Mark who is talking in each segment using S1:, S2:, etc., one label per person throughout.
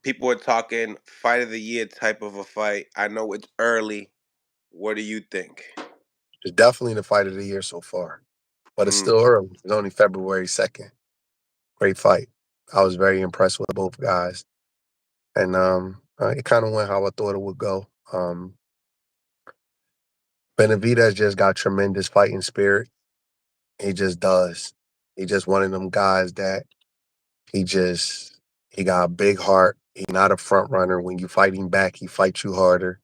S1: People are talking fight of the year type of a fight. I know it's early. What do you think?
S2: It's definitely the fight of the year so far, but it's
S1: Mm.
S2: still early. It's only February 2nd. Great fight. I was very impressed with both guys, and it kind of went how I thought it would go. Benavidez just got tremendous fighting spirit. He just does. He just one of them guys that he just he got a big heart. He not a front runner. When you fight him back, he fights you harder.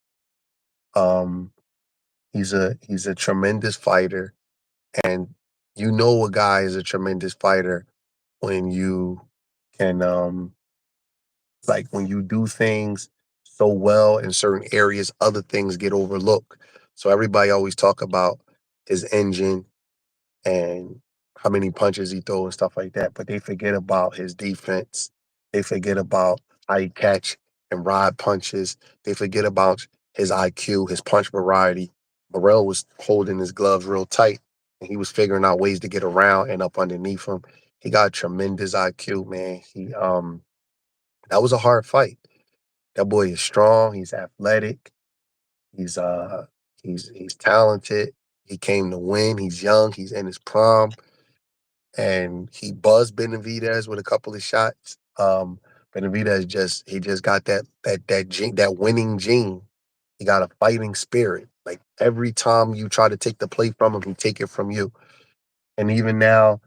S2: Um, he's a tremendous fighter, and you know a guy is a tremendous fighter when you can like when you do things so well in certain areas, other things get overlooked. So everybody always talk about his engine and how many punches he throws and stuff like that, but they forget about his defense. They forget about how he catch and ride punches. They forget about his IQ, his punch variety. Morrell was holding his gloves real tight, and he was figuring out ways to get around and up underneath him. He got tremendous IQ, man. That was a hard fight. That boy is strong. He's athletic. He's uh he's talented. He came to win. He's young. He's in his prime, and he buzzed Benavidez with a couple of shots. Benavidez just got that winning gene. He got a fighting spirit. Like every time you try to take the plate from him, he take it from you. And even now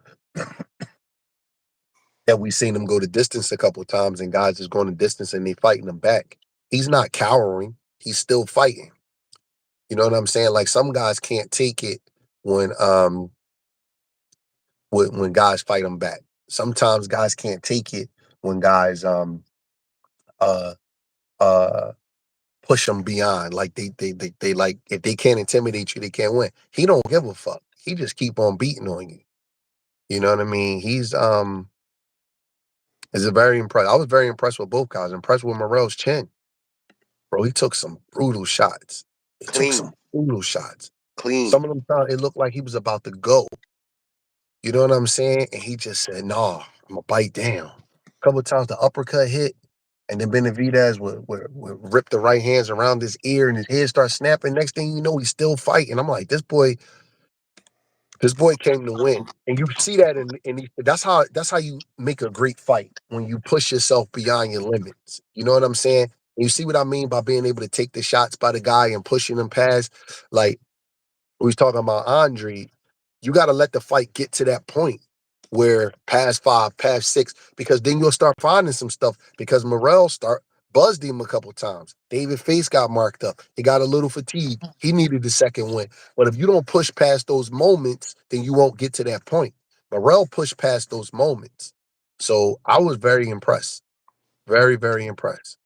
S2: that we've seen him go the distance a couple of times, and guys is going the distance and they fighting him back, he's not cowering. He's still fighting. You know what I'm saying? Like some guys can't take it when when guys fight them back. Sometimes guys can't take it when guys uh uh push them beyond. Like they like if they can't intimidate you, they can't win. He don't give a fuck. He just keep on beating on you. You know what I mean? He's is a very impressed. I was very impressed with both guys. Impressed with Morrell's chin. Bro, he took some brutal shots. He took
S1: Clean,
S2: some brutal shots.
S1: clean.
S2: Some of them thought it looked like he was about to go. You know what I'm saying? And he just said, "No, I'm gonna bite down." A couple of times the uppercut hit, and then Benavidez would rip the right hands around his ear, and his head starts snapping. Next thing you know, he's still fighting. I'm like, this boy came to win, and you see that, that's how you make a great fight when you push yourself beyond your limits. You know what I'm saying? And you see what I mean by being able to take the shots by the guy and pushing him past, like we was talking about Andre, you got to let the fight get to that point where past five, past six, because then you'll start finding some stuff. Because Morrell buzzed him a couple times. David Face got marked up. He got a little fatigued. He needed the second win. But if you don't push past those moments, then you won't get to that point. Morrell pushed past those moments. So I was very impressed. Very, very impressed.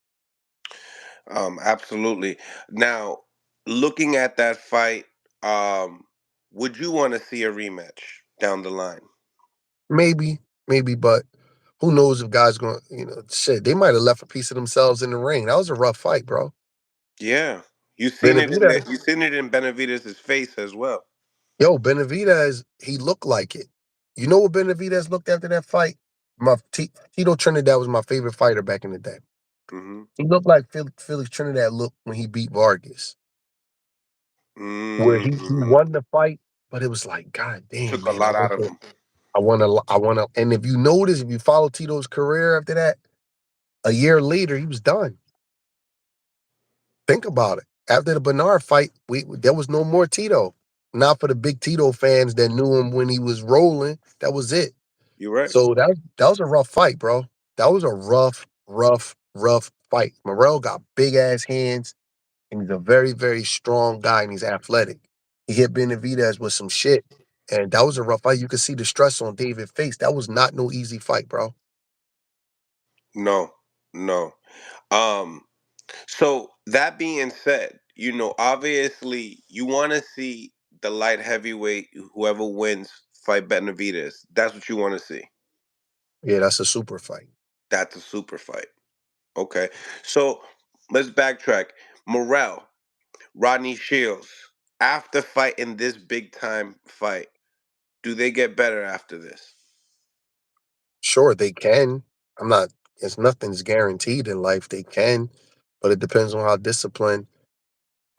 S1: Absolutely. Now, looking at that fight, um, would you want to see a rematch down the line?
S2: Maybe, maybe, but who knows if guys going to, shit, they might have left a piece of themselves in the ring. That was a rough fight, bro.
S1: Yeah,
S2: Benavidez,
S1: you seen it in Benavidez's face as well.
S2: Benavidez, he looked like it. You know what Benavidez looked after that fight? Tito Trinidad was my favorite fighter back in the day.
S1: Mm-hmm.
S2: He looked like Felix Trinidad looked when he beat Vargas, where he
S1: Mm-hmm.
S2: won the fight, but it was like, God damn,
S1: Took a
S2: man,
S1: lot out of him.
S2: I want to. And if you notice, if you follow Tito's career after that, a year later, he was done. Think about it. After the Bernard fight, there was no more Tito. Not for the big Tito fans that knew him when he was rolling. That was it.
S1: You're right.
S2: So that was a rough fight, bro. That was a rough fight. Morrell got big ass hands, and he's a very, very strong guy, and he's athletic. He hit Benavidez with some shit, and that was a rough fight. You could see the stress on David's face. That was not no easy fight, bro.
S1: No, no. Um, so that being said, obviously you want to see the light heavyweight, whoever wins, fight Benavidez. That's what you want to see.
S2: Yeah, that's a super fight.
S1: That's a super fight. Okay. So let's backtrack. Morrell, Rodney Shields, after fighting this big time fight, do they get better after this?
S2: Sure, they can. I'm not. It's nothing's guaranteed in life. They can, but it depends on how disciplined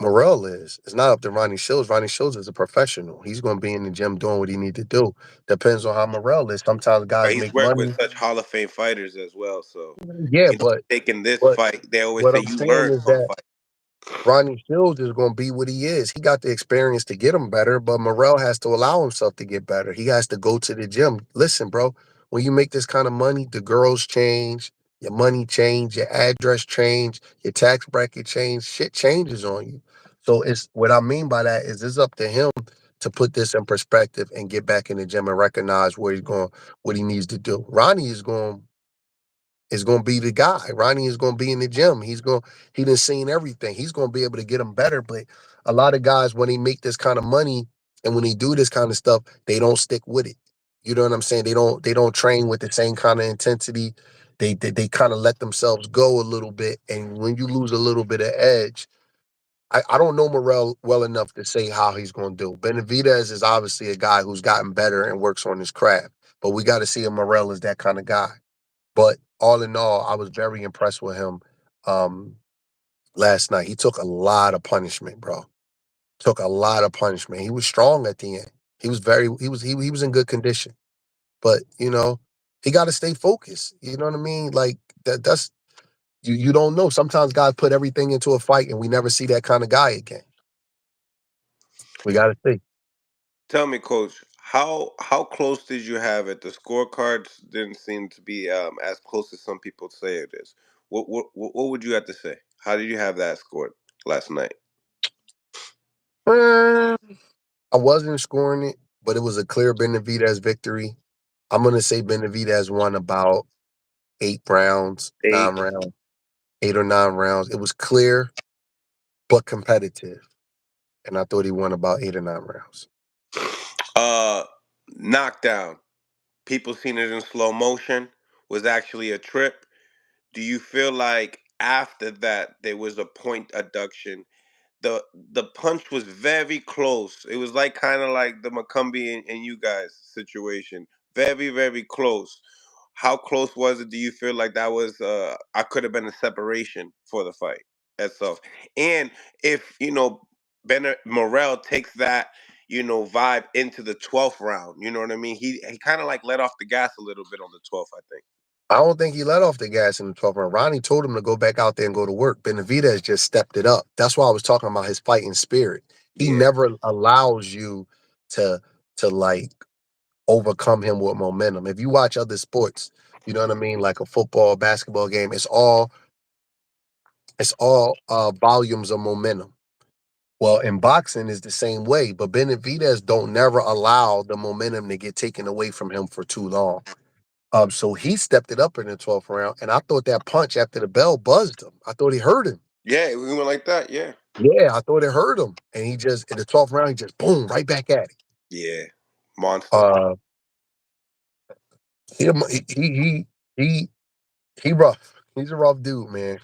S2: Morrell is. It's not up to Ronnie Shields. Ronnie Shields is a professional. He's going to be in the gym doing what he need to do. Depends on how Morrell is. Sometimes guys
S1: He's
S2: make
S1: worked with
S2: money.
S1: such Hall of Fame fighters as well. So,
S2: Yeah,
S1: you know, taking this
S2: but
S1: fight, they always
S2: what
S1: say
S2: I'm
S1: you
S2: saying
S1: learn
S2: is
S1: from
S2: that
S1: fight.
S2: Ronnie Shields is going to be what he is. He got the experience to get him better, but Morrell has to allow himself to get better. He has to go to the gym. Listen, bro, when you make this kind of money, the girls change, your money change, your address change, your tax bracket change, shit changes on you. So it's what I mean by that is it's up to him to put this in perspective and get back in the gym and recognize where he's going, what he needs to do. Ronnie is going to be the guy. Ronnie is going to be in the gym. He done seen everything. He's going to be able to get him better. But a lot of guys, when they make this kind of money and when they do this kind of stuff, they don't stick with it. You know what I'm saying? They don't train with the same kind of intensity. They kind of let themselves go a little bit. And when you lose a little bit of edge, I don't know Morrell well enough to say how he's going to do. Benavidez is obviously a guy who's gotten better and works on his craft. But we got to see if Morrell is that kind of guy. But all in all, I was very impressed with him um, last night. He took a lot of punishment, bro. Took a lot of punishment. He was strong at the end. He was in good condition. But he got to stay focused. You know what I mean? Like that's you don't know. Sometimes guys put everything into a fight and we never see that kind of guy again. We got to see.
S1: Tell me, Coach, how close did you have it? The scorecards didn't seem to be as close as some people say it is. What would you have to say? How did you have that scored last night?
S2: Uh, I wasn't scoring it, but it was a clear Benavidez victory. I'm gonna say Benavidez won about 8 rounds,
S1: Eight.
S2: 9 rounds, 8 or 9 rounds. It was clear but competitive, and I thought he won about 8 or 9 rounds.
S1: Uh, Knockdown. People seen it in slow motion. Was actually a trip. Do you feel like after that there was a point adduction? The punch was very close. It was like kind of like the McCumbee and you guys situation. Very, very close. How close was it? Do you feel like that was I could have been a separation for the fight itself? And if Morrell takes that vibe into the 12th round, you know what I mean? He kind of like let off the gas a little bit on the 12th, I think.
S2: I don't think he let off the gas in the 12th round. Ronnie told him to go back out there and go to work. Benavidez just stepped it up. That's why I was talking about his fighting spirit. He
S1: Yeah.
S2: never allows you to like overcome him with momentum. If you watch other sports, you know what I mean, like a football, basketball game, it's all volumes of momentum. Well, in boxing is the same way, but Benavidez don't never allow the momentum to get taken away from him for too long. So he stepped it up in the 12th round, and I thought that punch after the bell buzzed him. I thought he hurt him.
S1: Yeah, we went like that. Yeah.
S2: Yeah, I thought it hurt him, and he just in the 12th round, he just boom right back at it.
S1: Yeah. Monster.
S2: Uh, he he he he rough. He's a rough dude, man.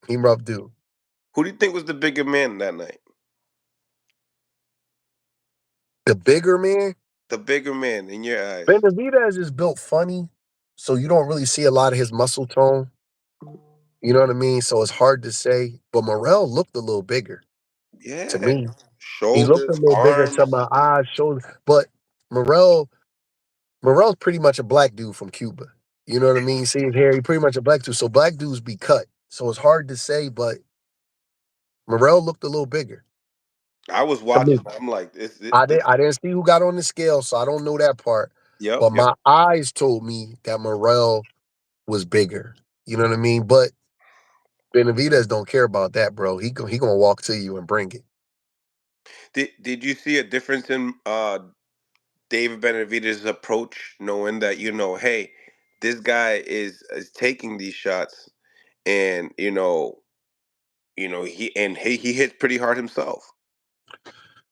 S2: He rough dude.
S1: Who do you think was the bigger man that night?
S2: The bigger man,
S1: The bigger man in your eyes.
S2: Benavidez is built funny, so you don't really see a lot of his muscle tone. You know what I mean? So it's hard to say. But Morrell looked a little bigger to
S1: Yeah.
S2: me. He looked a
S1: Shoulders,
S2: little bigger to
S1: arms.
S2: my eyes, shoulders. But Morrell's pretty much a black dude from Cuba. You know what I mean? See his hair, he pretty much a black dude. So black dudes be cut. So it's hard to say, but Morrell looked a little bigger
S1: I was
S2: to me.
S1: watching. I'm like, this.
S2: I didn't see who got on the scale, so I don't know that part.
S1: Yep,
S2: But
S1: yep.
S2: my eyes told me that Morrell was bigger. You know what I mean? But Benavidez don't care about that, bro. He gonna walk to you and bring it.
S1: Did you see a difference in David Benavidez's approach, knowing that hey, this guy is taking these shots, and he hits pretty hard himself.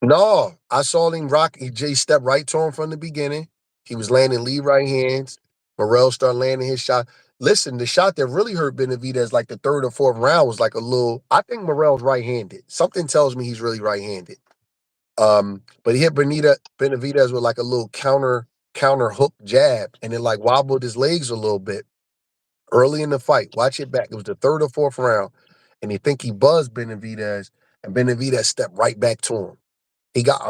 S2: No, I saw him rock. He just stepped right to him from the beginning. He was landing lead right hands. Morrell started landing his shot. Listen, the shot that really hurt Benavidez, like the third or fourth round, was like a little. I think Morrell's right-handed. Something tells me he's really right-handed. But he hit Benavidez with like a little counter hook jab, and it like wobbled his legs a little bit. early in the fight. Watch it back. It was the third or fourth round, and they think he buzzed Benavidez, and Benavidez stepped right back to him. He got.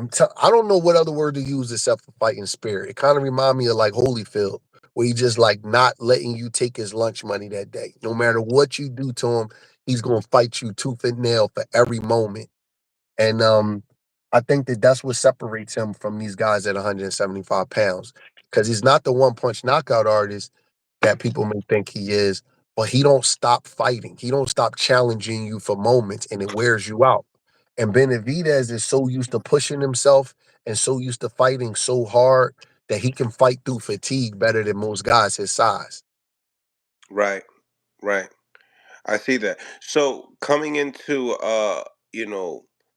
S2: I don't know what other word to use except for fighting spirit. It kind of remind me of like Holyfield, where he just like not letting you take his lunch money that day. No matter what you do to him, he's gonna fight you tooth and nail for every moment. And I think that that's what separates him from these guys at 175 pounds, because he's not the one punch knockout artist that people may think he is, but he don't stop fighting. He don't stop challenging you for moments, and it wears you out. And Benavidez is so used to pushing himself and so used to fighting so hard that he can fight through fatigue better than most guys his size.
S1: Right, right. I see that. So coming into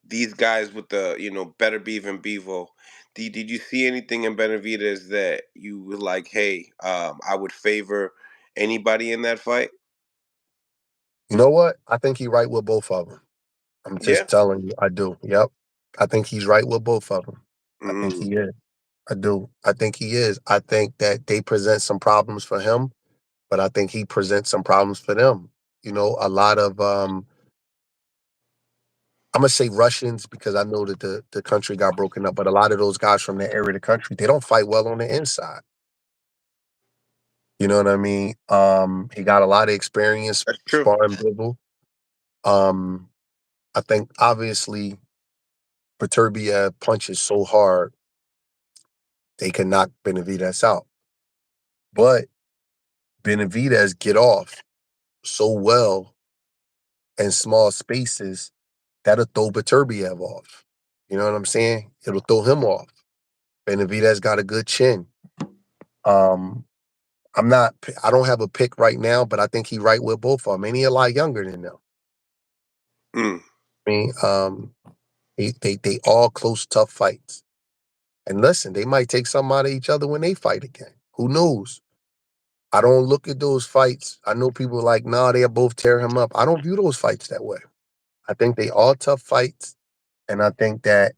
S1: these guys with the Beterbiev and Bivol, did you see anything in Benavidez that you were like, hey, I would favor anybody in that fight?
S2: You know what? I think he right with both of them. I'm
S1: Yeah.
S2: just telling you, I do. Yep. I think he's right with both of them. I think
S1: Mm,
S2: he is. I do. I think he is. I think that they present some problems for him, but I think he presents some problems for them. A lot of I'm gonna say Russians because I know that the country got broken up, but a lot of those guys from that area of the country, they don't fight well on the inside. You know what I mean? He got a lot of experience
S1: that's true.
S2: sparring Bivol. Um, I think obviously Beterbiev punches so hard they can knock Benavidez out. But Benavidez get off so well in small spaces that'll throw Beterbiev off. You know what I'm saying? It'll throw him off. Benavidez got a good chin. Um, I don't have a pick right now, but I think he right with both of them. And he a lot younger than them.
S1: Mm,
S2: I mean, they all close, tough fights. And listen, they might take some out of each other when they fight again. Who knows? I don't look at those fights. I know people are like, nah, they'll both tear him up. I don't view those fights that way. I think they all tough fights. And I think that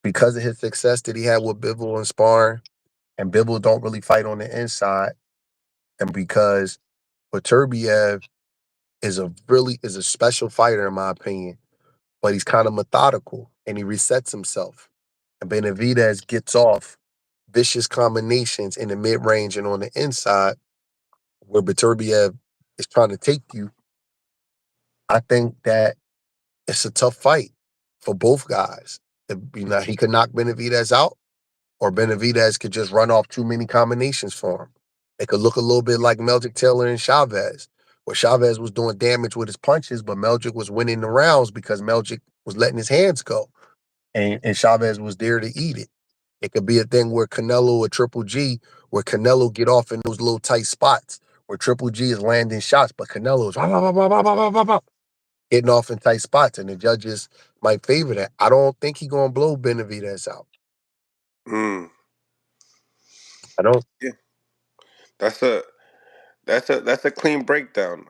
S2: because of his success that he had with Bivol and sparring, and Bivol don't really fight on the inside, and because Beterbiev is a special fighter in my opinion, but he's kind of methodical and he resets himself. And Benavidez gets off vicious combinations in the mid range and on the inside, where Beterbiev is trying to take you. I think that it's a tough fight for both guys. He could knock Benavidez out, or Benavidez could just run off too many combinations for him. It could look a little bit like Meldrick Taylor and Chavez, where Chavez was doing damage with his punches, but Meldrick was winning the rounds because Meldrick was letting his hands go, and Chavez was there to eat it. It could be a thing where Canelo or Triple G, where Canelo get off in those little tight spots, where Triple G is landing shots, but Canelo's getting off in tight spots, and the judges might favor that. I don't think he's gonna blow Benavidez out.
S1: mm.
S2: I don't.
S1: Yeah. That's a that's a clean breakdown.